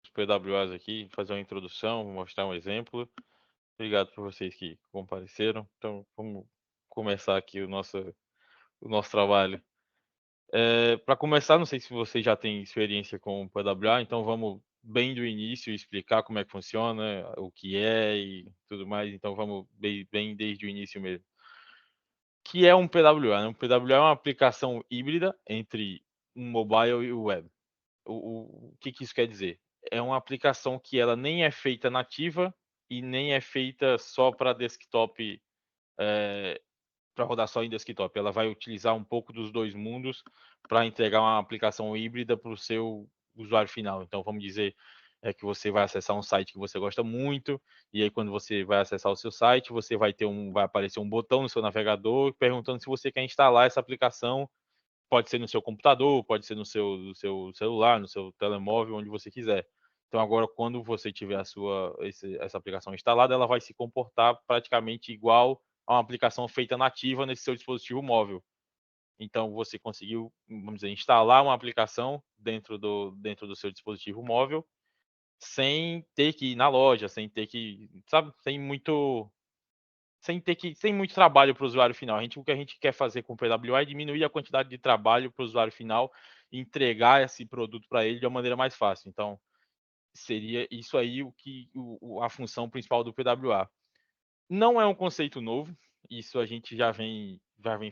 PWAs aqui, fazer uma introdução, mostrar um exemplo. Obrigado por vocês que compareceram. Então, vamos começar aqui o nosso trabalho. Para começar, não sei se você já tem experiência com o PWA, então vamos bem do início explicar como é que funciona, o que é e tudo mais. Então, vamos bem desde o início mesmo. O que é um PWA, né? Um PWA é uma aplicação híbrida entre um mobile e o web. O que isso quer dizer? É uma aplicação que ela nem é feita nativa e nem é feita só para desktop, para rodar só em desktop. Ela vai utilizar um pouco dos dois mundos para entregar uma aplicação híbrida para o seu usuário final. Então, vamos dizer que você vai acessar um site que você gosta muito, e aí quando você vai acessar o seu site, você vai aparecer um botão no seu navegador perguntando se você quer instalar essa aplicação. Pode ser no seu computador, pode ser no seu celular, no seu telemóvel, onde você quiser. Então agora quando você tiver essa aplicação instalada, ela vai se comportar praticamente igual a uma aplicação feita nativa nesse seu dispositivo móvel. Então você conseguiu, vamos dizer, instalar uma aplicação dentro do seu dispositivo móvel, sem ter que ir na loja, sem ter que, sabe, sem muito trabalho para o usuário final. O que a gente quer fazer com o PWA é diminuir a quantidade de trabalho para o usuário final e entregar esse produto para ele de uma maneira mais fácil. Então, seria isso aí a função principal do PWA. Não é um conceito novo, isso a gente já vem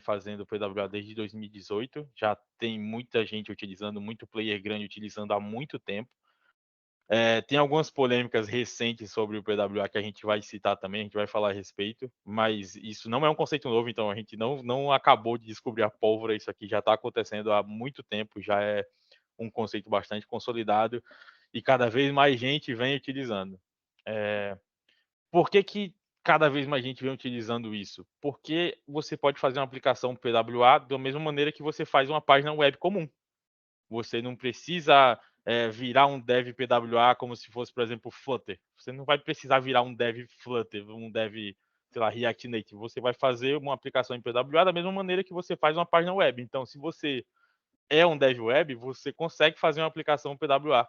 fazendo o PWA desde 2018, já tem muita gente utilizando, muito player grande utilizando há muito tempo. Tem algumas polêmicas recentes sobre o PWA que a gente vai citar também, a gente vai falar a respeito, mas isso não é um conceito novo, então a gente não acabou de descobrir a pólvora, isso aqui já está acontecendo há muito tempo, já é um conceito bastante consolidado e cada vez mais gente vem utilizando. Por que cada vez mais gente vem utilizando isso? Porque você pode fazer uma aplicação PWA da mesma maneira que você faz uma página web comum. Você não precisa virar um dev PWA como se fosse, por exemplo, Flutter. Você não vai precisar virar um dev Flutter, um dev, sei lá, React Native. Você vai fazer uma aplicação em PWA da mesma maneira que você faz uma página web. Então, se você é um dev web, você consegue fazer uma aplicação PWA.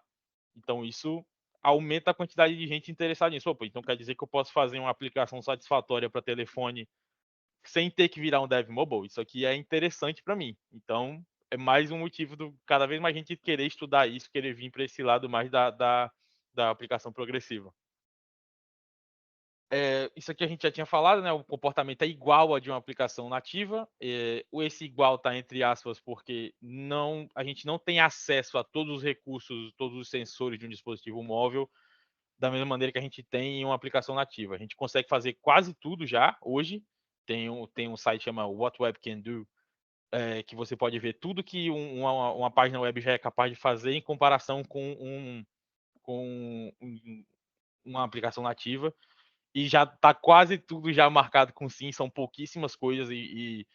Então, isso aumenta a quantidade de gente interessada nisso. Opa, então quer dizer que eu posso fazer uma aplicação satisfatória para telefone sem ter que virar um dev mobile. Isso aqui é interessante para mim. Então, é mais um motivo do cada vez mais gente querer estudar isso, querer vir para esse lado mais da aplicação progressiva. Isso aqui a gente já tinha falado, né? O comportamento é igual a de uma aplicação nativa. Esse igual está entre aspas porque a gente não tem acesso a todos os recursos, todos os sensores de um dispositivo móvel da mesma maneira que a gente tem em uma aplicação nativa. A gente consegue fazer quase tudo já hoje. Tem um site que chama What Web Can Do, que você pode ver tudo que uma página web já é capaz de fazer em comparação com uma aplicação nativa. E já está quase tudo já marcado com sim, são pouquíssimas coisas e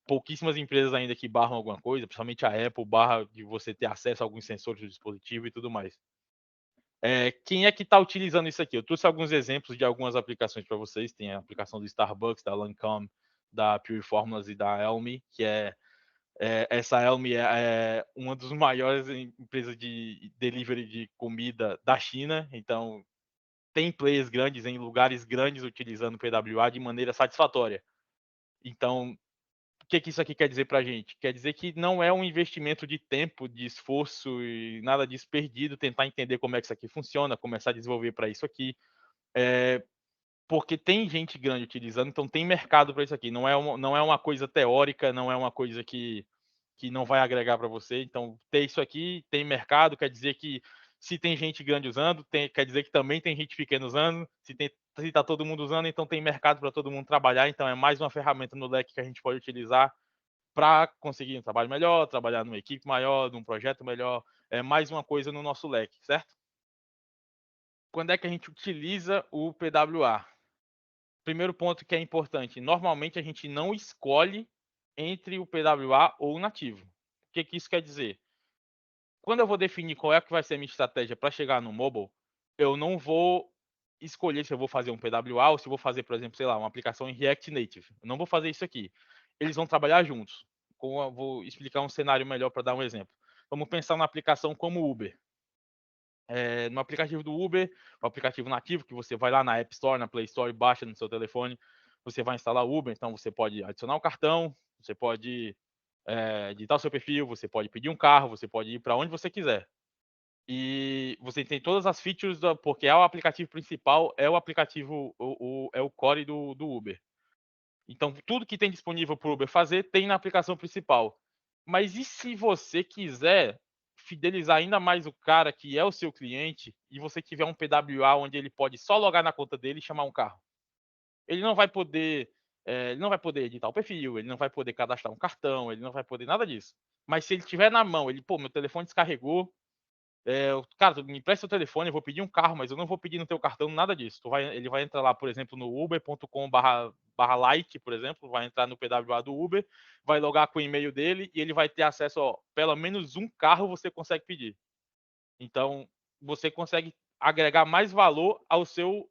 pouquíssimas empresas ainda que barram alguma coisa, principalmente a Apple barra de você ter acesso a alguns sensores do dispositivo e tudo mais. Quem é que está utilizando isso aqui? Eu trouxe alguns exemplos de algumas aplicações para vocês. Tem a aplicação do Starbucks, da Lancome, da Pure Formulas e da Elmi, que essa Elmi é uma das maiores empresas de delivery de comida da China. Então, tem players grandes em lugares grandes utilizando o PWA de maneira satisfatória. Então, o que isso aqui quer dizer para a gente? Quer dizer que não é um investimento de tempo, de esforço e nada disso perdido tentar entender como é que isso aqui funciona, começar a desenvolver para isso aqui. É, porque tem gente grande utilizando, então tem mercado para isso aqui. Não é uma coisa teórica, não é uma coisa que não vai agregar para você. Então, ter isso aqui tem mercado, quer dizer que se tem gente grande usando, quer dizer que também tem gente pequena usando. Se está todo mundo usando, então tem mercado para todo mundo trabalhar. Então, é mais uma ferramenta no leque que a gente pode utilizar para conseguir um trabalho melhor, trabalhar numa equipe maior, num projeto melhor. É mais uma coisa no nosso leque, certo? Quando é que a gente utiliza o PWA? Primeiro ponto que é importante, normalmente a gente não escolhe entre o PWA ou o nativo. O que isso quer dizer? Quando eu vou definir qual é que vai ser a minha estratégia para chegar no mobile, eu não vou escolher se eu vou fazer um PWA ou se eu vou fazer, por exemplo, sei lá, uma aplicação em React Native. Eu não vou fazer isso aqui. Eles vão trabalhar juntos. Vou explicar um cenário melhor para dar um exemplo. Vamos pensar na aplicação como Uber. no aplicativo do Uber, o aplicativo nativo, que você vai lá na App Store, na Play Store, baixa no seu telefone, você vai instalar o Uber, então você pode adicionar um cartão, você pode editar o seu perfil, você pode pedir um carro, você pode ir para onde você quiser. E você tem todas as features, porque é o aplicativo principal, é o aplicativo, é o core do Uber. Então, tudo que tem disponível para o Uber fazer, tem na aplicação principal. Mas e se você quiser fidelizar ainda mais o cara que é o seu cliente e você tiver um PWA onde ele pode só logar na conta dele e chamar um carro? Ele não vai poder, ele não vai poder editar o perfil, ele não vai poder cadastrar um cartão, ele não vai poder nada disso. Mas se ele tiver na mão, ele, pô, meu telefone descarregou, cara, tu me empresta o telefone, eu vou pedir um carro, mas eu não vou pedir no teu cartão nada disso. Ele vai entrar lá, por exemplo, no uber.com/like, por exemplo, vai entrar no PWA do Uber, vai logar com o e-mail dele e ele vai ter acesso, ó, pelo menos um carro você consegue pedir. Então, você consegue agregar mais valor ao seu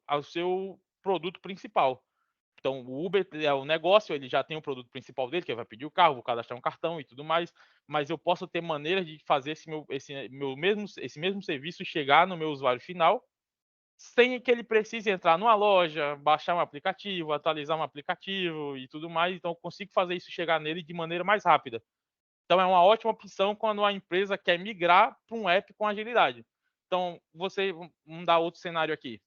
produto principal. Então, o Uber é o negócio, ele já tem o produto principal dele, que ele vai pedir o carro, vou cadastrar um cartão e tudo mais, mas eu posso ter maneiras de fazer esse mesmo serviço chegar no meu usuário final, sem que ele precise entrar numa loja, baixar um aplicativo, atualizar um aplicativo e tudo mais. Então, eu consigo fazer isso chegar nele de maneira mais rápida. Então, é uma ótima opção quando a empresa quer migrar para um app com agilidade. Então, vamos dar outro cenário aqui.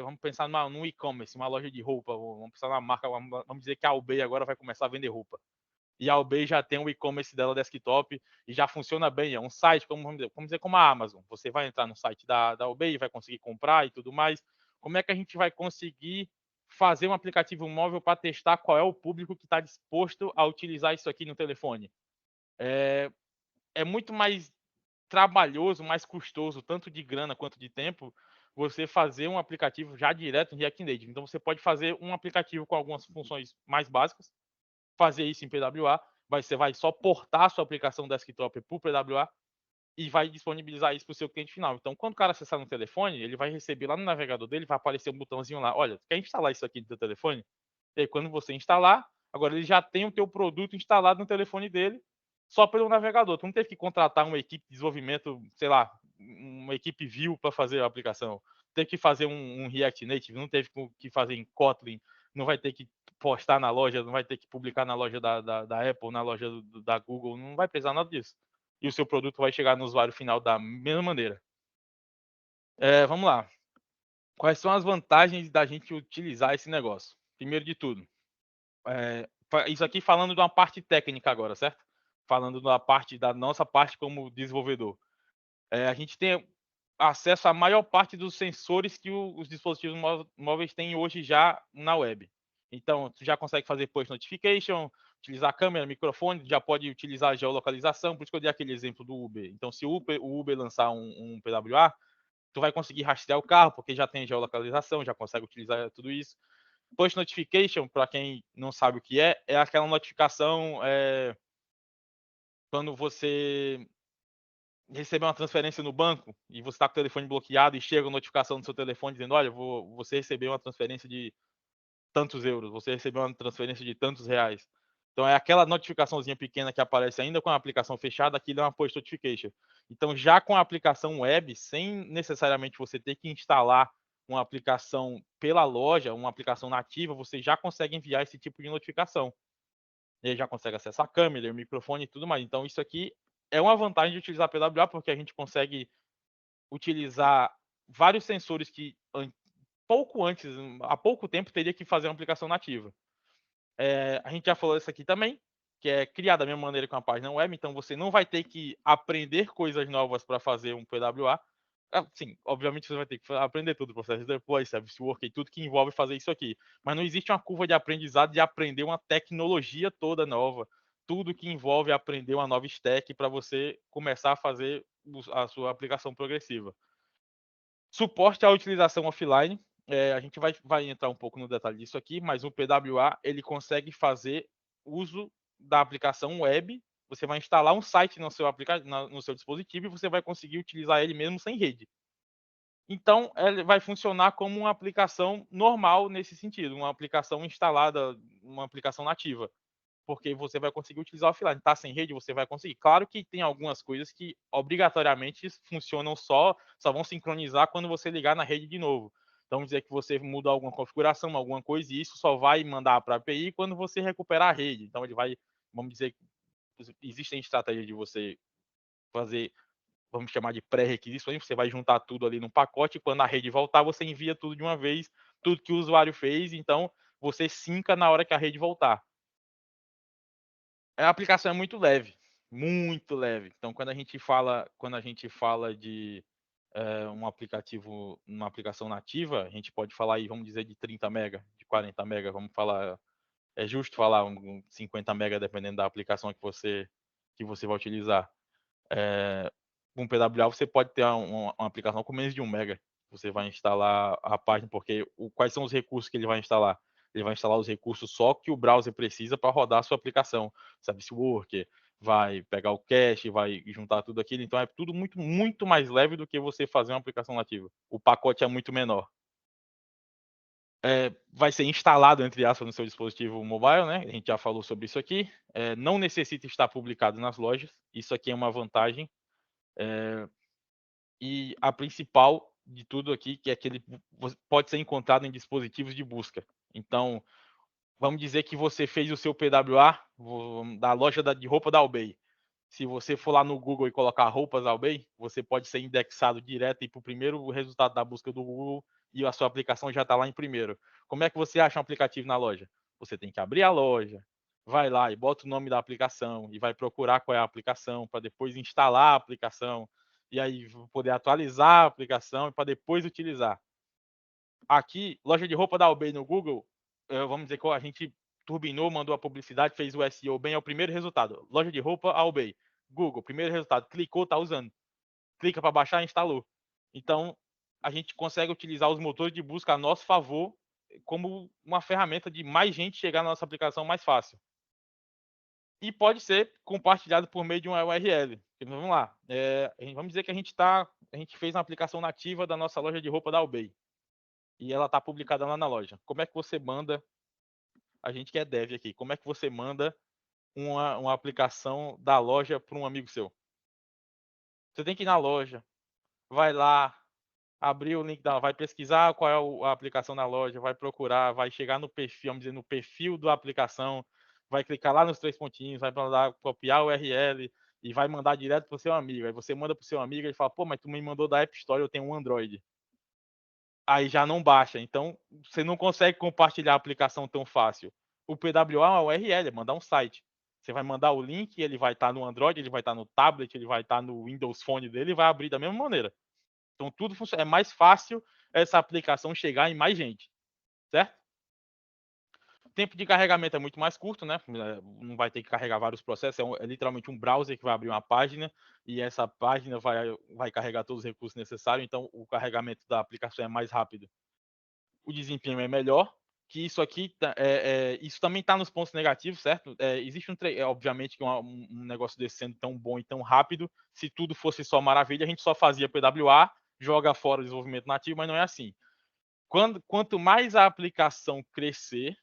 Vamos pensar num e-commerce, uma loja de roupa. Vamos pensar na marca, vamos dizer que a Albay agora vai começar a vender roupa. E a Albay já tem o e-commerce dela desktop e já funciona bem. É um site, vamos dizer, como a Amazon. Você vai entrar no site da Albay, vai conseguir comprar e tudo mais. Como é que a gente vai conseguir fazer um aplicativo móvel para testar qual é o público que está disposto a utilizar isso aqui no telefone? É muito mais trabalhoso, mais custoso, tanto de grana quanto de tempo, você fazer um aplicativo já direto em React Native. Então, você pode fazer um aplicativo com algumas funções mais básicas, fazer isso em PWA, você vai só portar a sua aplicação desktop para o PWA e vai disponibilizar isso para o seu cliente final. Então, quando o cara acessar no telefone, ele vai receber lá no navegador dele, vai aparecer um botãozinho lá, olha, quer instalar isso aqui no seu telefone? E aí, quando você instalar, agora ele já tem o teu produto instalado no telefone dele, só pelo navegador. Tu não teve que contratar uma equipe de desenvolvimento, sei lá, uma equipe Vue para fazer a aplicação. Teve que fazer um React Native, não teve que fazer em Kotlin, não vai ter que postar na loja, não vai ter que publicar na loja da Apple, na loja da Google, não vai precisar nada disso. E o seu produto vai chegar no usuário final da mesma maneira. Vamos lá. Quais são as vantagens da gente utilizar esse negócio? Primeiro de tudo, isso aqui falando de uma parte técnica agora, certo? Falando da nossa parte como desenvolvedor. A gente tem acesso à maior parte dos sensores que os dispositivos móveis têm hoje já na web. Então, tu já consegue fazer push notification, utilizar câmera, microfone, já pode utilizar geolocalização, por isso que eu dei aquele exemplo do Uber. Então, se o Uber lançar um PWA, tu vai conseguir rastrear o carro, porque já tem geolocalização, já consegue utilizar tudo isso. Push notification, para quem não sabe o que é aquela notificação quando você receber uma transferência no banco e você está com o telefone bloqueado e chega a notificação no seu telefone dizendo, olha, você recebeu uma transferência de tantos euros, você recebeu uma transferência de tantos reais. Então é aquela notificaçãozinha pequena que aparece ainda com a aplicação fechada, aquilo é uma push notification. Então já com a aplicação web, sem necessariamente você ter que instalar uma aplicação pela loja, uma aplicação nativa, você já consegue enviar esse tipo de notificação. Ele já consegue acessar a câmera, o microfone e tudo mais. Então isso aqui é uma vantagem de utilizar a PWA, porque a gente consegue utilizar vários sensores que há pouco tempo, teria que fazer uma aplicação nativa. A gente já falou isso aqui também, que é criar da mesma maneira que uma página web, então você não vai ter que aprender coisas novas para fazer um PWA. Sim, obviamente você vai ter que aprender tudo, processo de deploy, service work e tudo que envolve fazer isso aqui. Mas não existe uma curva de aprendizado de aprender uma tecnologia toda nova. Tudo que envolve aprender uma nova stack para você começar a fazer a sua aplicação progressiva. Suporte à utilização offline. A gente vai entrar um pouco no detalhe disso aqui, mas o PWA ele consegue fazer uso da aplicação web. Você vai instalar um site no seu dispositivo e você vai conseguir utilizar ele mesmo sem rede. Então, ele vai funcionar como uma aplicação normal nesse sentido, uma aplicação instalada, uma aplicação nativa. porque você vai conseguir utilizar offline. Está sem rede, você vai conseguir. Claro que tem algumas coisas que obrigatoriamente funcionam só vão sincronizar quando você ligar na rede de novo. Então, dizer que você muda alguma configuração, alguma coisa, e isso só vai mandar para a API quando você recuperar a rede. Então, ele vai, vamos dizer, existem estratégias de você fazer, vamos chamar de pré-requisições, você vai juntar tudo ali num pacote, e quando a rede voltar, você envia tudo de uma vez, tudo que o usuário fez, então você sinca na hora que a rede voltar. A aplicação é muito leve, muito leve. Então, quando a gente fala de um aplicativo, uma aplicação nativa, a gente pode falar aí, vamos dizer, de 30 mega, de 40 mega, vamos falar, é justo falar 50 mega, dependendo da aplicação que você vai utilizar. Com PWA você pode ter uma aplicação com menos de 1 mega. Você vai instalar a página, porque quais são os recursos que ele vai instalar? Ele vai instalar os recursos só que o browser precisa para rodar a sua aplicação. Service Worker, vai pegar o cache, vai juntar tudo aquilo. Então é tudo muito, muito mais leve do que você fazer uma aplicação nativa. O pacote é muito menor. Vai ser instalado, entre aspas, no seu dispositivo mobile, né? A gente já falou sobre isso aqui. Não necessita estar publicado nas lojas. Isso aqui é uma vantagem. E a principal de tudo aqui, que é que ele pode ser encontrado em dispositivos de busca. Então, vamos dizer que você fez o seu PWA da loja de roupa da Albay. Se você for lá no Google e colocar roupas Albay, você pode ser indexado direto e para o primeiro resultado da busca do Google e a sua aplicação já está lá em primeiro. Como é que você acha um aplicativo na loja? Você tem que abrir a loja, vai lá e bota o nome da aplicação e vai procurar qual é a aplicação para depois instalar a aplicação e aí poder atualizar a aplicação para depois utilizar. Aqui, loja de roupa da Albay no Google, vamos dizer que a gente turbinou, mandou a publicidade, fez o SEO bem, é o primeiro resultado. Loja de roupa Albay. Google, primeiro resultado. Clicou, tá usando. Clica para baixar, instalou. Então, a gente consegue utilizar os motores de busca a nosso favor como uma ferramenta de mais gente chegar na nossa aplicação mais fácil. E pode ser compartilhado por meio de uma URL. Vamos lá. Vamos dizer que a gente fez uma aplicação nativa da nossa loja de roupa da Albay. E ela está publicada lá na loja. Como é que você manda, a gente que é dev aqui, como é que você manda uma aplicação da loja para um amigo seu? Você tem que ir na loja, vai lá, abrir o link, vai pesquisar qual é a aplicação na loja, vai procurar, vai chegar no perfil, vamos dizer, no perfil da aplicação, vai clicar lá nos 3 pontinhos, vai mandar copiar o URL e vai mandar direto para o seu amigo. Aí você manda para o seu amigo e ele fala, pô, mas tu me mandou da App Store, eu tenho um Android. Aí já não baixa. Então, você não consegue compartilhar a aplicação tão fácil. O PWA é uma URL, é mandar um site. Você vai mandar o link, ele vai estar no Android, ele vai estar no tablet, ele vai estar no Windows Phone dele e vai abrir da mesma maneira. Então, tudo funciona. É mais fácil essa aplicação chegar em mais gente, certo? O tempo de carregamento é muito mais curto, né? Não vai ter que carregar vários processos, é literalmente um browser que vai abrir uma página e essa página vai carregar todos os recursos necessários, então o carregamento da aplicação é mais rápido. O desempenho é melhor, que isso aqui, isso também está nos pontos negativos, certo? Existe obviamente que um negócio desse sendo tão bom e tão rápido, se tudo fosse só maravilha, a gente só fazia PWA, joga fora o desenvolvimento nativo, mas não é assim. Quanto mais a aplicação crescer,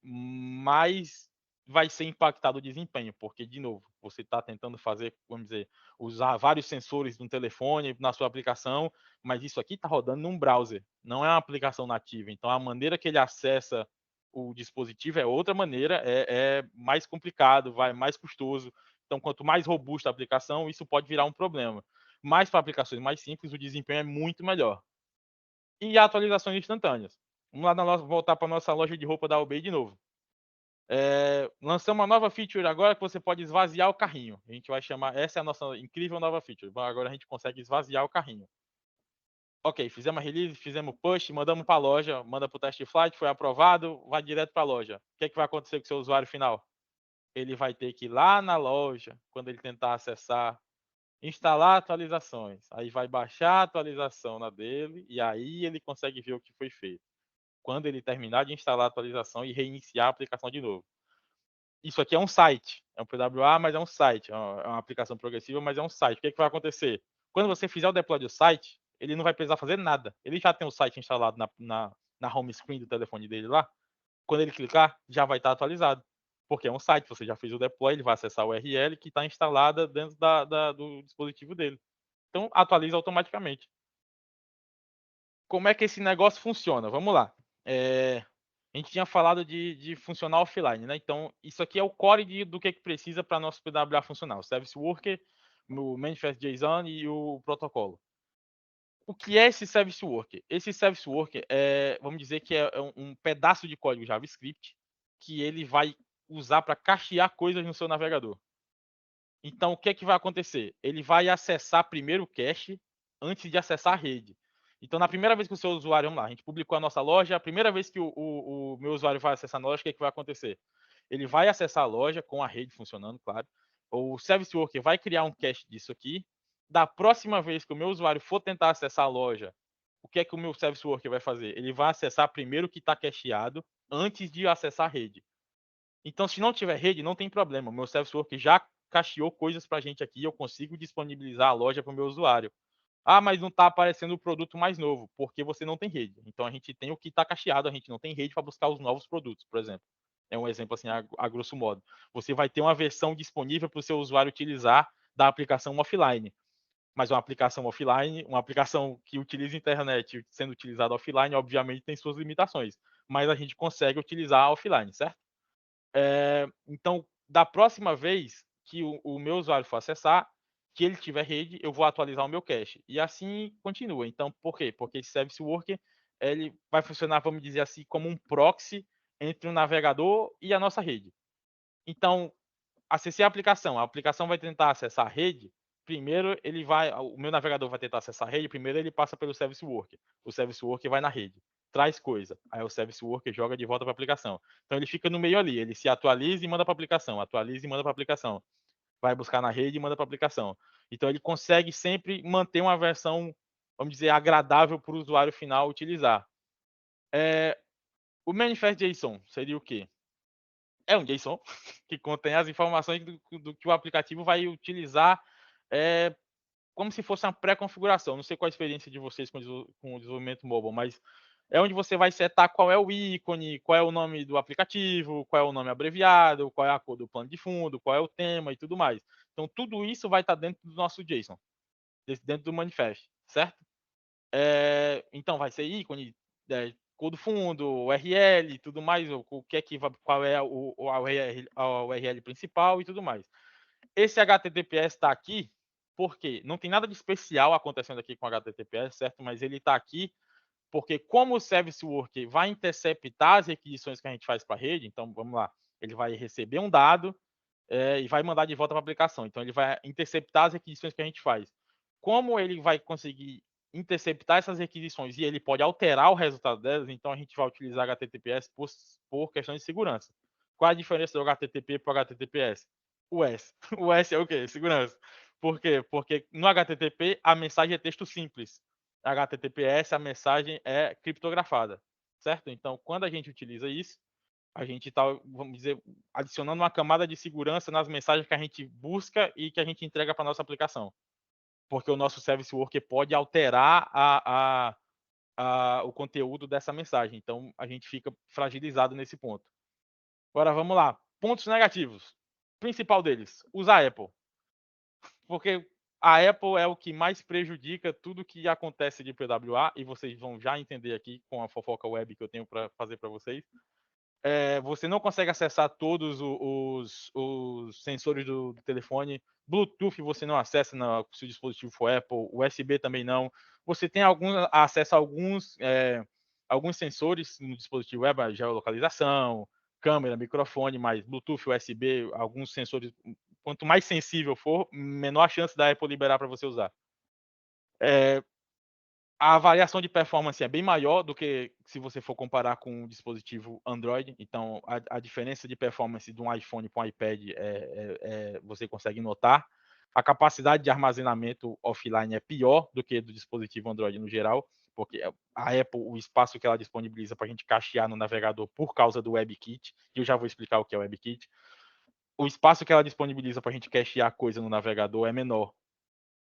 mais vai ser impactado o desempenho, porque, de novo, você está tentando fazer, vamos dizer, usar vários sensores no telefone, na sua aplicação, mas isso aqui está rodando num browser, não é uma aplicação nativa. Então, a maneira que ele acessa o dispositivo é outra maneira, é mais complicado, vai mais custoso. Então, quanto mais robusta a aplicação, isso pode virar um problema. Mas para aplicações mais simples, o desempenho é muito melhor. E atualizações instantâneas. Vamos lá voltar para a nossa loja de roupa da Albay de novo. Lançamos uma nova feature agora que você pode esvaziar o carrinho. A gente vai chamar, essa é a nossa incrível nova feature. Agora a gente consegue esvaziar o carrinho. Ok, fizemos a release, fizemos push, mandamos para a loja, manda para o test flight, foi aprovado, vai direto para a loja. O que vai acontecer com o seu usuário final? Ele vai ter que ir lá na loja, quando ele tentar acessar, instalar atualizações. Aí vai baixar a atualização na dele e aí ele consegue ver o que foi feito. Quando ele terminar de instalar a atualização e reiniciar a aplicação de novo. Isso aqui é um site, é um PWA, mas é um site, é uma aplicação progressiva, mas é um site. O que vai acontecer? Quando você fizer o deploy do site, ele não vai precisar fazer nada. Ele já tem o site instalado na home screen do telefone dele lá. Quando ele clicar, já vai estar atualizado. porque é um site, você já fez o deploy, ele vai acessar a URL que está instalada dentro do dispositivo dele. Então, atualiza automaticamente. Como é que esse negócio funciona? Vamos lá. A gente tinha falado de funcionar offline, né? Então, isso aqui é o core do que precisa para nosso PWA funcionar. O Service Worker, o Manifest JSON e o protocolo. O que é esse Service Worker? Esse Service Worker vamos dizer que é um pedaço de código JavaScript que ele vai usar para cachear coisas no seu navegador. Então, o que é que vai acontecer? Ele vai acessar primeiro o cache antes de acessar a rede. Então, na primeira vez que o seu usuário, vamos lá, a gente publicou a nossa loja, a primeira vez que o meu usuário vai acessar a loja, o que é que vai acontecer? Ele vai acessar a loja com a rede funcionando, claro. O Service Worker vai criar um cache disso aqui. Da próxima vez que o meu usuário for tentar acessar a loja, o que é que o meu Service Worker vai fazer? Ele vai acessar primeiro o que está cacheado antes de acessar a rede. Então, se não tiver rede, não tem problema. O meu Service Worker já cacheou coisas para a gente aqui, eu consigo disponibilizar a loja para o meu usuário. Ah, mas não está aparecendo o produto mais novo, porque você não tem rede. Então, a gente tem o que está cacheado, a gente não tem rede para buscar os novos produtos, por exemplo. É um exemplo assim, a grosso modo. Você vai ter uma versão disponível para o seu usuário utilizar da aplicação offline. Mas uma aplicação offline, uma aplicação que utiliza a internet sendo utilizada offline, obviamente tem suas limitações. Mas a gente consegue utilizar offline, certo? Então, da próxima vez que o meu usuário for acessar, que ele tiver rede, eu vou atualizar o meu cache. E assim continua. Então, por quê? Porque esse Service Worker ele vai funcionar, vamos dizer assim, como um proxy entre o navegador e a nossa rede. Então, acessei a aplicação vai tentar acessar a rede, primeiro o meu navegador vai tentar acessar a rede, primeiro ele passa pelo Service Worker. O Service Worker vai na rede, traz coisa. Aí o Service Worker joga de volta para a aplicação. Então ele fica no meio ali, ele se atualiza e manda para a aplicação, atualiza e manda para a aplicação. Vai buscar na rede e manda para a aplicação. Então ele consegue sempre manter uma versão, vamos dizer, agradável para o usuário final utilizar. O Manifest JSON seria o quê? É um JSON que contém as informações do que o aplicativo vai utilizar, como se fosse uma pré-configuração. Não sei qual a experiência de vocês com o desenvolvimento mobile, mas é onde você vai setar qual é o ícone, qual é o nome do aplicativo, qual é o nome abreviado, qual é a cor do plano de fundo, qual é o tema e tudo mais. Então, tudo isso vai estar dentro do nosso JSON, dentro do manifest, certo? Então, vai ser ícone, cor do fundo, URL, tudo mais, o que é que qual é a URL principal e tudo mais. Esse HTTPS está aqui porque não tem nada de especial acontecendo aqui com o HTTPS, certo? Mas ele está aqui porque como o Service Worker vai interceptar as requisições que a gente faz para a rede, então vamos lá, ele vai receber um dado e vai mandar de volta para a aplicação. Então ele vai interceptar as requisições que a gente faz. Como ele vai conseguir interceptar essas requisições e ele pode alterar o resultado delas, então a gente vai utilizar HTTPS por questão de segurança. Qual a diferença do HTTP para o HTTPS? O S. O S é o quê? Segurança. Por quê? Porque no HTTP a mensagem é texto simples. HTTPS a mensagem é criptografada, certo? Então, quando a gente utiliza isso, a gente está, vamos dizer, adicionando uma camada de segurança nas mensagens que a gente busca e que a gente entrega para nossa aplicação. Porque o nosso Service Worker pode alterar o conteúdo dessa mensagem. Então, a gente fica fragilizado nesse ponto. Agora, vamos lá. Pontos negativos. Principal deles, usar Apple. Porque a Apple é o que mais prejudica tudo que acontece de PWA, e vocês vão já entender aqui com a fofoca web que eu tenho para fazer para vocês. Você não consegue acessar todos os sensores do telefone. Bluetooth você não acessa no seu dispositivo for Apple, USB também não. Você tem acesso a alguns sensores no dispositivo web, a geolocalização, câmera, microfone, mas Bluetooth, USB, alguns sensores. Quanto mais sensível for, menor a chance da Apple liberar para você usar. A variação de performance é bem maior do que se você for comparar com um dispositivo Android. Então, a diferença de performance de um iPhone para um iPad você consegue notar. A capacidade de armazenamento offline é pior do que do dispositivo Android no geral, porque a Apple, o espaço que ela disponibiliza para a gente cachear no navegador por causa do WebKit, e eu já vou explicar o que é o WebKit, o espaço que ela disponibiliza para a gente cachear coisa no navegador é menor,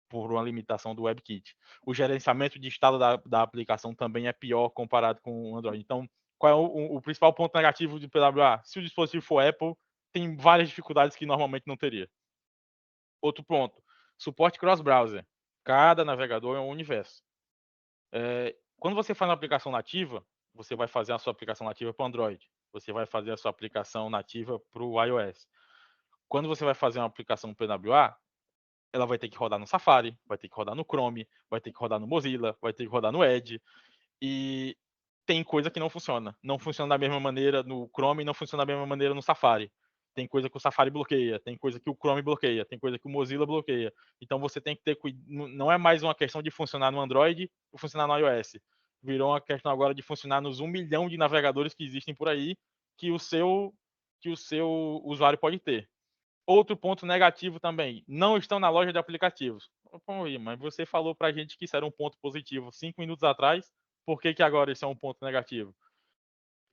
por uma limitação do WebKit. O gerenciamento de estado da aplicação também é pior comparado com o Android. Então, qual é o principal ponto negativo do PWA? Se o dispositivo for Apple, tem várias dificuldades que normalmente não teria. Outro ponto, suporte cross-browser. Cada navegador é um universo. Quando você faz uma aplicação nativa, você vai fazer a sua aplicação nativa para o Android, você vai fazer a sua aplicação nativa para o iOS. Quando você vai fazer uma aplicação PWA, ela vai ter que rodar no Safari, vai ter que rodar no Chrome, vai ter que rodar no Mozilla, vai ter que rodar no Edge, e tem coisa que não funciona. Não funciona da mesma maneira no Chrome e não funciona da mesma maneira no Safari. Tem coisa que o Safari bloqueia, tem coisa que o Chrome bloqueia, tem coisa que o Mozilla bloqueia. Então você tem que ter cuidado. Não é mais uma questão de funcionar no Android ou funcionar no iOS. Virou uma questão agora de funcionar nos 1 milhão de navegadores que existem por aí que o seu usuário pode ter. Outro ponto negativo também, não estão na loja de aplicativos. Pô, mas você falou pra gente que isso era um ponto positivo 5 minutos atrás, por que que agora isso é um ponto negativo?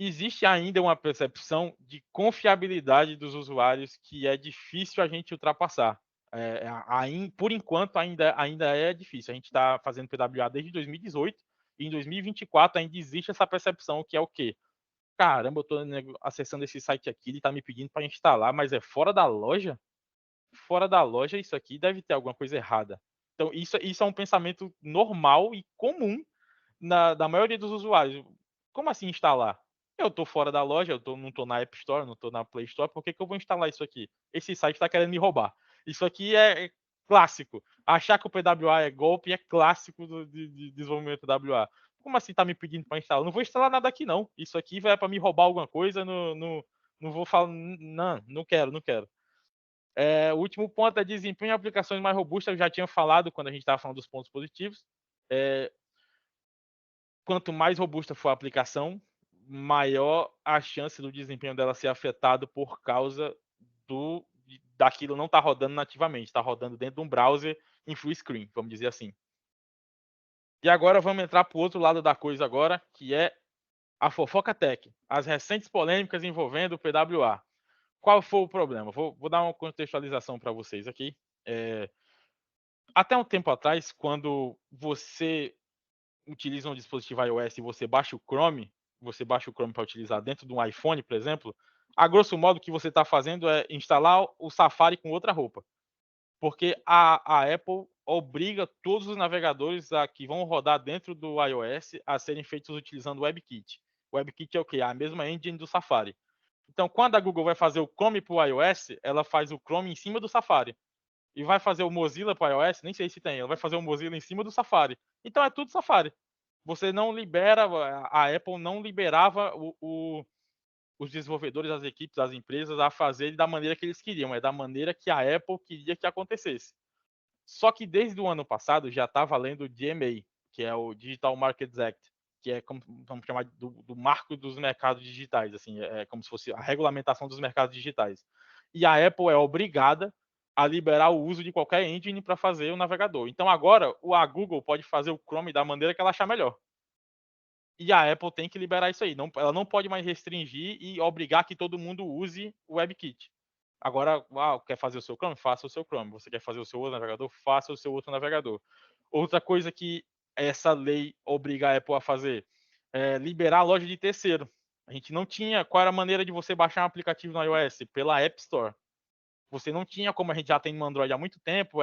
Existe ainda uma percepção de confiabilidade dos usuários que é difícil a gente ultrapassar. Por enquanto, ainda é difícil. A gente está fazendo PWA desde 2018 e em 2024 ainda existe essa percepção que é o quê? Caramba, eu estou acessando esse site aqui, ele está me pedindo para instalar, mas é fora da loja? Fora da loja, isso aqui deve ter alguma coisa errada. Então, isso é um pensamento normal e comum da maioria dos usuários. Como assim instalar? Eu estou fora da loja, não estou na App Store, não estou na Play Store, por que, que eu vou instalar isso aqui? Esse site está querendo me roubar. Isso aqui é clássico. Achar que o PWA é golpe é clássico de desenvolvimento PWA. Como assim está me pedindo para instalar? Eu não vou instalar nada aqui, não. Isso aqui vai para me roubar alguma coisa, não vou falar. Não quero, não quero. O último ponto é desempenho em aplicações mais robustas. Eu já tinha falado quando a gente estava falando dos pontos positivos. Quanto mais robusta for a aplicação, maior a chance do desempenho dela ser afetado por causa daquilo não estar rodando nativamente, está rodando dentro de um browser em full screen, vamos dizer assim. E agora vamos entrar para o outro lado da coisa agora, que é a fofoca tech, as recentes polêmicas envolvendo o PWA. Qual foi o problema? Vou dar uma contextualização para vocês aqui. Até um tempo atrás, quando você utiliza um dispositivo iOS e você baixa o Chrome para utilizar dentro de um iPhone, por exemplo, a grosso modo o que você está fazendo é instalar o Safari com outra roupa. Porque a Apple obriga todos os navegadores que vão rodar dentro do iOS a serem feitos utilizando o WebKit. O WebKit é o quê? A mesma engine do Safari. Então, quando a Google vai fazer o Chrome para o iOS, ela faz o Chrome em cima do Safari. E vai fazer o Mozilla para o iOS, nem sei se tem, ela vai fazer o Mozilla em cima do Safari. Então é tudo Safari. Você não libera, a Apple não liberava os desenvolvedores, as equipes, as empresas a fazer da maneira que eles queriam, é da maneira que a Apple queria que acontecesse. Só que desde o ano passado já está valendo o DMA, que é o Digital Markets Act, que é como vamos chamar do marco dos mercados digitais, assim, é como se fosse a regulamentação dos mercados digitais. E a Apple é obrigada a liberar o uso de qualquer engine para fazer o navegador. Então agora a Google pode fazer o Chrome da maneira que ela achar melhor. E a Apple tem que liberar isso aí. Ela não pode mais restringir e obrigar que todo mundo use o WebKit. Agora, quer fazer o seu Chrome? Faça o seu Chrome. Você quer fazer o seu outro navegador? Faça o seu outro navegador. Outra coisa que essa lei obriga a Apple a fazer é liberar a loja de terceiro. A gente não tinha. Qual era a maneira de você baixar um aplicativo no iOS? Pela App Store. Você não tinha, como a gente já tem no Android há muito tempo,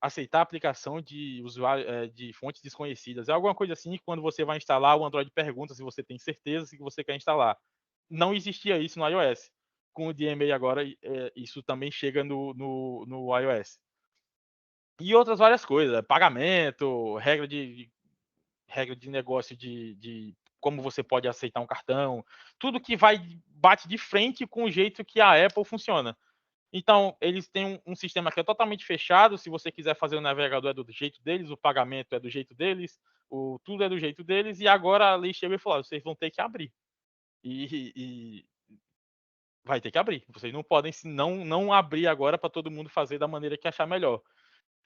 aceitar a aplicação de usuário de fontes desconhecidas. É alguma coisa assim que quando você vai instalar, o Android pergunta se você tem certeza que você quer instalar. Não existia isso no iOS. Com o DMA agora, isso também chega no iOS. E outras várias coisas, pagamento, regra de negócio de como você pode aceitar um cartão, tudo que bate de frente com o jeito que a Apple funciona. Então, eles têm um sistema que é totalmente fechado. Se você quiser fazer o navegador, é do jeito deles, o pagamento é do jeito deles, tudo é do jeito deles. E agora a lei chegou e falou: vocês vão ter que abrir. E vai ter que abrir. Vocês não podem não abrir agora para todo mundo fazer da maneira que achar melhor.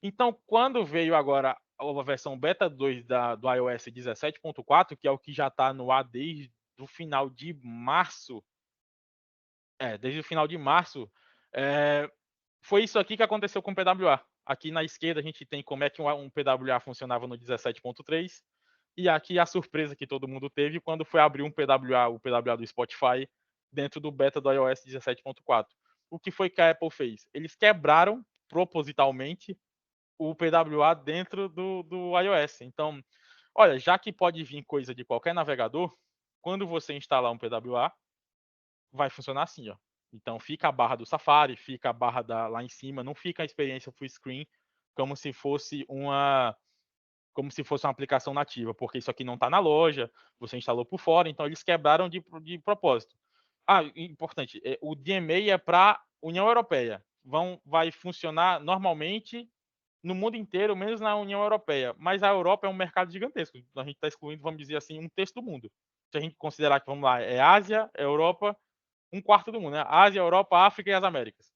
Então, quando veio agora a versão beta 2 do iOS 17.4, que é o que já está no ar desde o final de março, foi isso aqui que aconteceu com o PWA. Aqui na esquerda a gente tem como é que um PWA funcionava no 17.3 e aqui a surpresa que todo mundo teve quando foi abrir o PWA do Spotify dentro do beta do iOS 17.4. O que foi que a Apple fez? Eles quebraram propositalmente o PWA dentro do iOS. Então, olha, já que pode vir coisa de qualquer navegador, quando você instalar um PWA, vai funcionar assim, ó. Então fica a barra do Safari, fica a barra lá em cima, não fica a experiência full screen como se fosse uma aplicação nativa, porque isso aqui não está na loja, você instalou por fora, então eles quebraram de propósito. Ah, importante, o DMA é para União Europeia, vai funcionar normalmente no mundo inteiro, menos na União Europeia, mas a Europa é um mercado gigantesco, a gente está excluindo, vamos dizer assim, um terço do mundo. Se a gente considerar que, vamos lá, é Ásia, Europa, um quarto do mundo, né? Ásia, Europa, África e as Américas.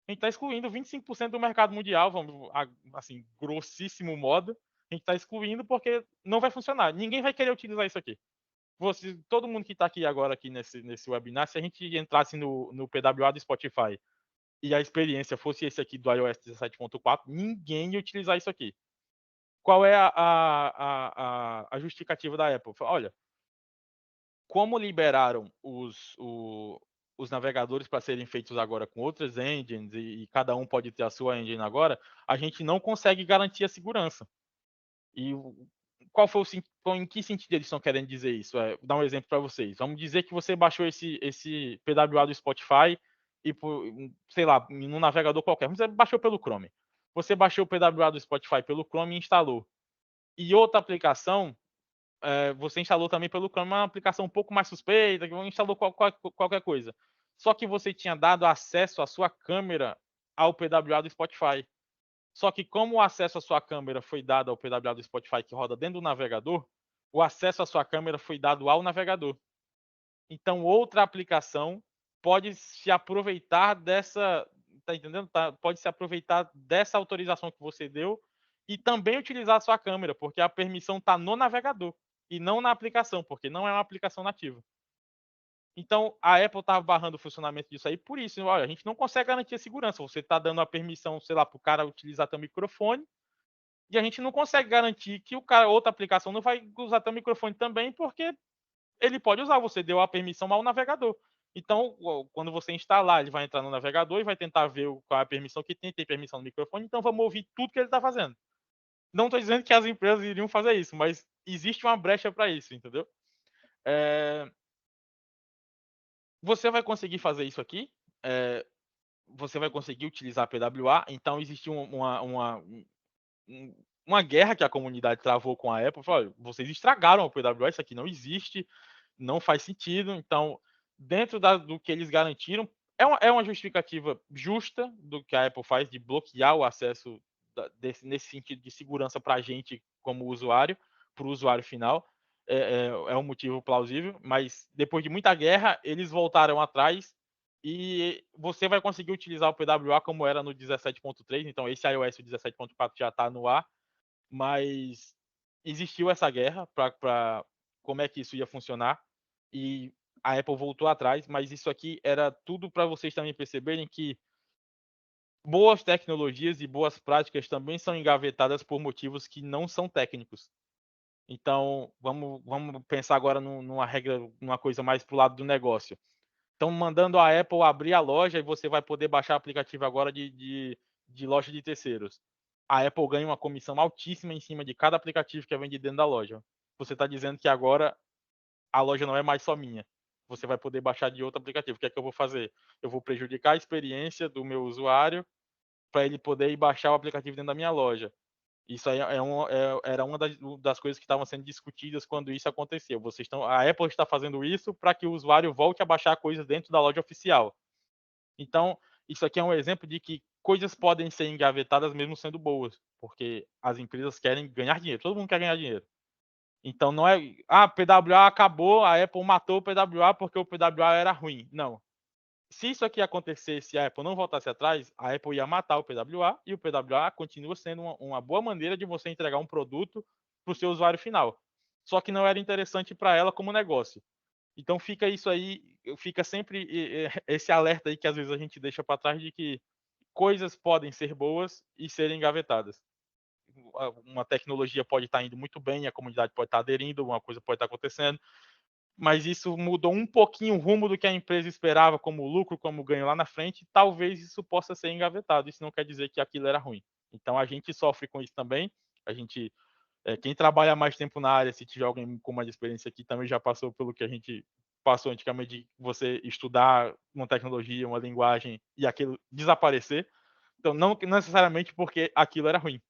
A gente está excluindo 25% do mercado mundial, vamos, assim, grossíssimo modo. A gente está excluindo porque não vai funcionar. Ninguém vai querer utilizar isso aqui. Todo mundo que está aqui agora aqui nesse webinar, se a gente entrasse no PWA do Spotify e a experiência fosse esse aqui do iOS 17.4, ninguém ia utilizar isso aqui. Qual é a justificativa da Apple? Olha, como liberaram os navegadores para serem feitos agora com outras engines e cada um pode ter a sua engine agora, a gente não consegue garantir a segurança. E em que sentido eles estão querendo dizer isso? Vou dar um exemplo para vocês. Vamos dizer que você baixou esse PWA do Spotify e, sei lá, num navegador qualquer. Você baixou pelo Chrome. Você baixou o PWA do Spotify pelo Chrome e instalou. E outra aplicação você instalou também pelo Chrome uma aplicação um pouco mais suspeita, que instalou qualquer coisa. Só que você tinha dado acesso à sua câmera ao PWA do Spotify. Só que como o acesso à sua câmera foi dado ao PWA do Spotify que roda dentro do navegador, o acesso à sua câmera foi dado ao navegador. Então outra aplicação pode se aproveitar dessa, tá entendendo? Pode se aproveitar dessa autorização que você deu e também utilizar a sua câmera, porque a permissão está no navegador e não na aplicação, porque não é uma aplicação nativa. Então, a Apple estava barrando o funcionamento disso aí por isso. Olha, a gente não consegue garantir a segurança. Você está dando a permissão, sei lá, para o cara utilizar teu microfone e a gente não consegue garantir que outra aplicação não vai usar teu microfone também, porque ele pode usar. Você deu a permissão ao navegador. Então, quando você instalar, ele vai entrar no navegador e vai tentar ver qual é a permissão que tem permissão no microfone, então vamos ouvir tudo que ele está fazendo. Não estou dizendo que as empresas iriam fazer isso, mas existe uma brecha para isso, entendeu? Você vai conseguir fazer isso aqui, você vai conseguir utilizar a PWA, então existe uma guerra que a comunidade travou com a Apple, falou, olha, vocês estragaram a PWA, isso aqui não existe, não faz sentido, então, dentro do que eles garantiram, é uma justificativa justa do que a Apple faz de bloquear o acesso nesse sentido de segurança para a gente como usuário, para o usuário final, é um motivo plausível, mas depois de muita guerra, eles voltaram atrás e você vai conseguir utilizar o PWA como era no 17.3, então esse iOS 17.4 já está no ar, mas existiu essa guerra para como é que isso ia funcionar e a Apple voltou atrás, mas isso aqui era tudo para vocês também perceberem que boas tecnologias e boas práticas também são engavetadas por motivos que não são técnicos. Então, vamos pensar agora numa regra, numa coisa mais pro lado do negócio. Estão mandando a Apple abrir a loja e você vai poder baixar o aplicativo agora de loja de terceiros. A Apple ganha uma comissão altíssima em cima de cada aplicativo que é vendido dentro da loja. Você está dizendo que agora a loja não é mais só minha. Você vai poder baixar de outro aplicativo. O que é que eu vou fazer? Eu vou prejudicar a experiência do meu usuário para ele poder ir baixar o aplicativo dentro da minha loja. Isso aí era uma das coisas que estavam sendo discutidas quando isso aconteceu. A Apple está fazendo isso para que o usuário volte a baixar coisas dentro da loja oficial. Então, isso aqui é um exemplo de que coisas podem ser engavetadas mesmo sendo boas, porque as empresas querem ganhar dinheiro, todo mundo quer ganhar dinheiro. Então não é, PWA acabou, a Apple matou o PWA porque o PWA era ruim. Não. Se isso aqui acontecesse e a Apple não voltasse atrás, a Apple ia matar o PWA e o PWA continua sendo uma boa maneira de você entregar um produto para o seu usuário final. Só que não era interessante para ela como negócio. Então fica isso aí, fica sempre esse alerta aí que às vezes a gente deixa para trás de que coisas podem ser boas e serem engavetadas. Uma tecnologia pode estar indo muito bem, a comunidade pode estar aderindo, uma coisa pode estar acontecendo, mas isso mudou um pouquinho o rumo do que a empresa esperava como lucro, como ganho lá na frente, talvez isso possa ser engavetado. Isso não quer dizer que aquilo era ruim. Então a gente sofre com isso também. A gente, quem trabalha mais tempo na área, se tiver alguém com mais experiência aqui, também já passou pelo que a gente passou antigamente, de você estudar uma tecnologia, uma linguagem e aquilo desaparecer. Então não necessariamente porque aquilo era ruim.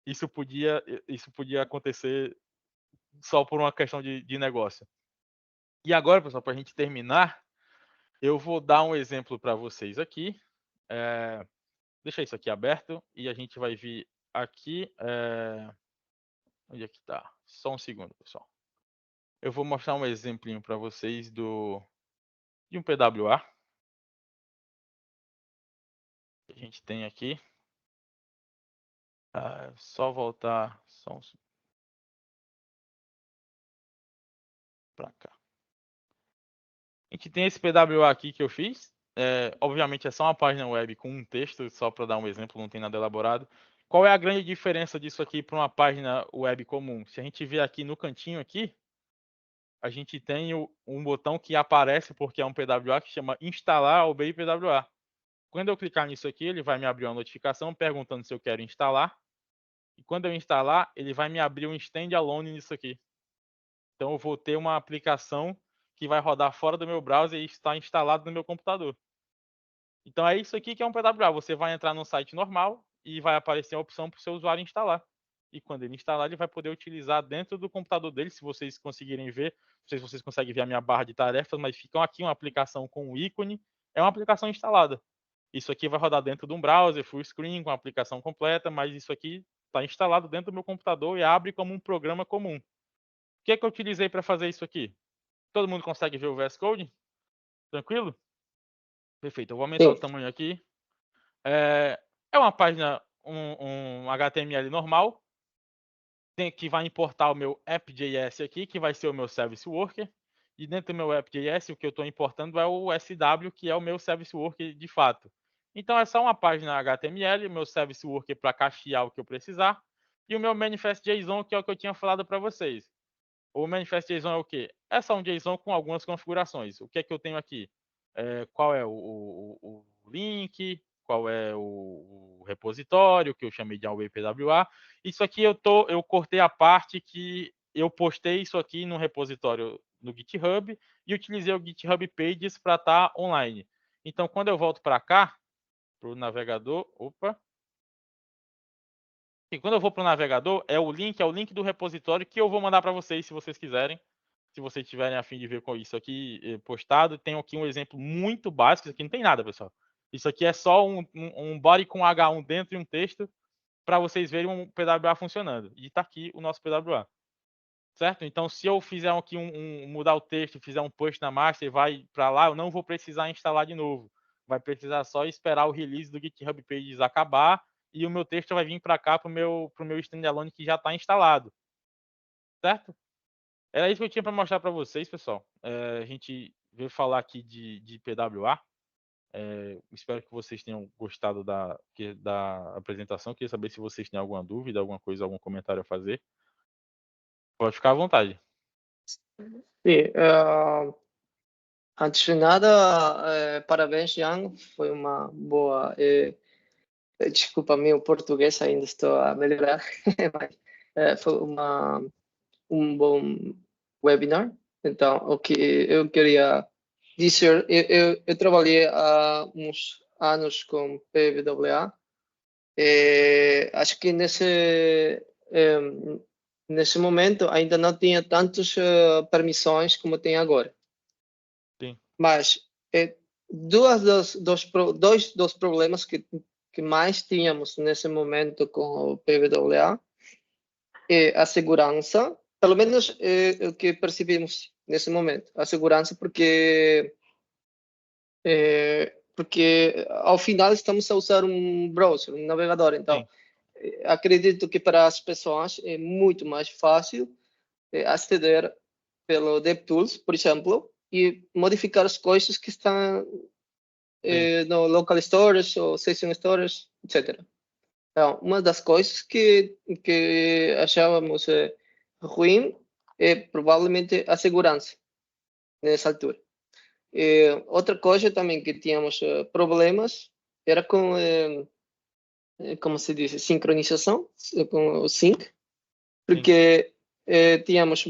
Isso podia acontecer só por uma questão de negócio. E agora, pessoal, para a gente terminar, eu vou dar um exemplo para vocês aqui. Deixa isso aqui aberto e a gente vai vir aqui. Onde é que está? Só um segundo, pessoal. Eu vou mostrar um exemplinho para vocês de um PWA. Que a gente tem aqui. Só voltar para cá. A gente tem esse PWA aqui que eu fiz. Obviamente é só uma página web com um texto, só para dar um exemplo, não tem nada elaborado. Qual é a grande diferença disso aqui para uma página web comum? Se a gente ver aqui no cantinho aqui, a gente tem um botão que aparece porque é um PWA que chama instalar OBI PWA. Quando eu clicar nisso aqui, ele vai me abrir uma notificação perguntando se eu quero instalar. E quando eu instalar, ele vai me abrir um standalone nisso aqui. Então eu vou ter uma aplicação que vai rodar fora do meu browser e está instalado no meu computador. Então é isso aqui que é um PWA. Você vai entrar no site normal e vai aparecer a opção para o seu usuário instalar. E quando ele instalar, ele vai poder utilizar dentro do computador dele, se vocês conseguirem ver. Não sei se vocês conseguem ver a minha barra de tarefas, mas fica aqui uma aplicação com um ícone. É uma aplicação instalada. Isso aqui vai rodar dentro de um browser, full screen, com a aplicação completa, mas isso aqui está instalado dentro do meu computador e abre como um programa comum. O que é que eu utilizei para fazer isso aqui? Todo mundo consegue ver o VS Code? Tranquilo? Perfeito. Eu vou aumentar o tamanho aqui. É uma página, um HTML normal, que vai importar o meu app.js aqui, que vai ser o meu service worker. E dentro do meu app.js, o que eu estou importando é o SW, que é o meu service worker de fato. Então é só uma página HTML, o meu service worker para cachear o que eu precisar, e o meu manifest.json, que é o que eu tinha falado para vocês. O manifest.json é o quê? É só um JSON com algumas configurações. O que é que eu tenho aqui? Qual é o link, qual é o repositório, que eu chamei de AWPWA. Isso aqui eu cortei a parte que eu postei isso aqui no repositório no GitHub e utilizei o GitHub Pages para estar online. Então, quando eu volto para cá, para o navegador, e quando eu vou para o navegador, é o link do repositório que eu vou mandar para vocês, se vocês quiserem. Se vocês tiverem a fim de ver com isso aqui postado, tem aqui um exemplo muito básico. Isso aqui não tem nada, pessoal. Isso aqui é só um body com H1 dentro e um texto para vocês verem um PWA funcionando. E está aqui o nosso PWA. Certo? Então, se eu fizer aqui mudar o texto, fizer um push na master e vai para lá, eu não vou precisar instalar de novo. Vai precisar só esperar o release do GitHub Pages acabar e o meu texto vai vir para cá para o meu standalone que já está instalado. Certo? Era isso que eu tinha para mostrar para vocês, pessoal. A gente veio falar aqui de PWA. Espero que vocês tenham gostado da apresentação. Queria saber se vocês têm alguma dúvida, alguma coisa, algum comentário a fazer. Pode ficar à vontade. Sim, antes de nada, parabéns, Yang. Foi uma boa. Desculpa, meu português ainda estou a melhorar, mas foi um bom webinar. Então, o que eu queria dizer, eu trabalhei há uns anos com PWA. Acho que nesse momento ainda não tinha tantas permissões como tem agora. Sim. Mas dois dos problemas que mais tínhamos nesse momento com o PWA é a segurança, pelo menos o que percebemos nesse momento, a segurança, porque ao final estamos a usar um browser, um navegador, então Sim. Acredito que para as pessoas é muito mais fácil aceder pelo DevTools, por exemplo, e modificar as coisas que estão no local storage ou session storage, etc. Então, uma das coisas que achávamos ruim é provavelmente a segurança. nessa altura. Outra coisa também que tínhamos problemas era com, como se diz, sincronização, com o sync, porque tínhamos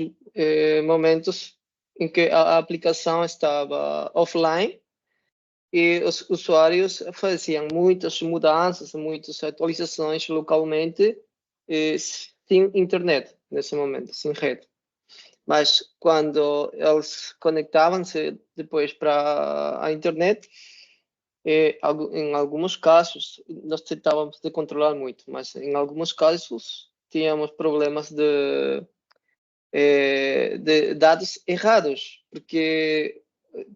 momentos em que a aplicação estava offline e os usuários faziam muitas mudanças, muitas atualizações localmente, sem internet nesse momento, sem rede. Mas quando eles conectavam-se depois para a internet, em alguns casos nós tentávamos de controlar muito, mas em alguns casos tínhamos problemas de dados errados, porque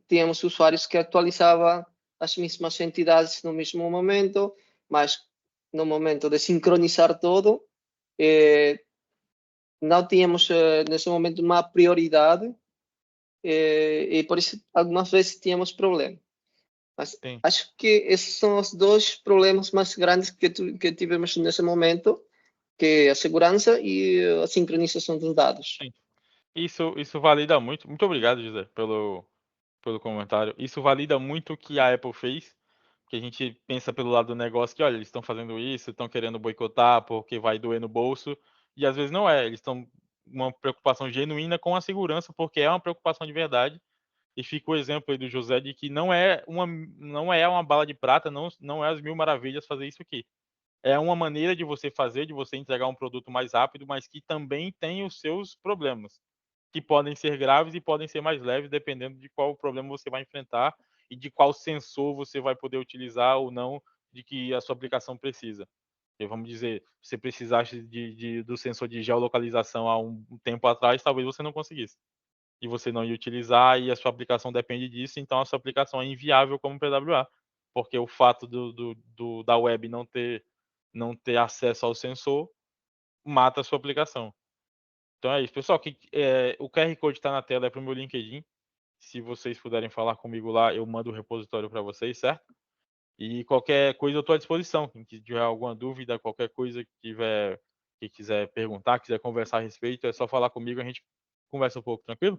tínhamos usuários que atualizavam as mesmas entidades no mesmo momento, mas no momento de sincronizar todo, não tínhamos nesse momento uma prioridade, e por isso algumas vezes tínhamos problema. Mas acho que esses são os dois problemas mais grandes que tivemos nesse momento, que é a segurança e a sincronização dos dados. Sim. Isso valida muito. Muito obrigado, José, pelo comentário. Isso valida muito o que a Apple fez, que a gente pensa pelo lado do negócio que, olha, eles estão fazendo isso, estão querendo boicotar porque vai doer no bolso, e às vezes não é. Eles estão uma preocupação genuína com a segurança, porque é uma preocupação de verdade. E fica o exemplo aí do José de que não é uma bala de prata, não é as mil maravilhas fazer isso aqui. É uma maneira de você fazer, de você entregar um produto mais rápido, mas que também tem os seus problemas, que podem ser graves e podem ser mais leves, dependendo de qual problema você vai enfrentar e de qual sensor você vai poder utilizar ou não de que a sua aplicação precisa. E vamos dizer, se você precisasse do sensor de geolocalização há um tempo atrás, talvez você não conseguisse. E você não ia utilizar e a sua aplicação depende disso, então a sua aplicação é inviável como PWA, porque o fato da web não ter acesso ao sensor mata a sua aplicação. Então é isso, pessoal. O QR Code está na tela, é para o meu LinkedIn. Se vocês puderem falar comigo lá, eu mando o repositório para vocês, certo? E qualquer coisa eu estou à disposição. Quem tiver alguma dúvida, qualquer coisa que quiser perguntar, quiser conversar a respeito, é só falar comigo, a gente conversa um pouco, tranquilo?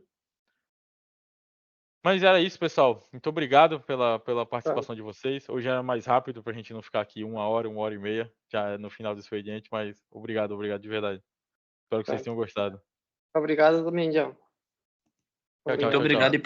Mas era isso, pessoal. Muito obrigado pela participação de vocês. Hoje era mais rápido para a gente não ficar aqui 1 hora e meia, já no final do expediente, mas obrigado de verdade. Espero que vocês tenham gostado. Obrigado também, John. Tchau, tchau, Muito obrigado e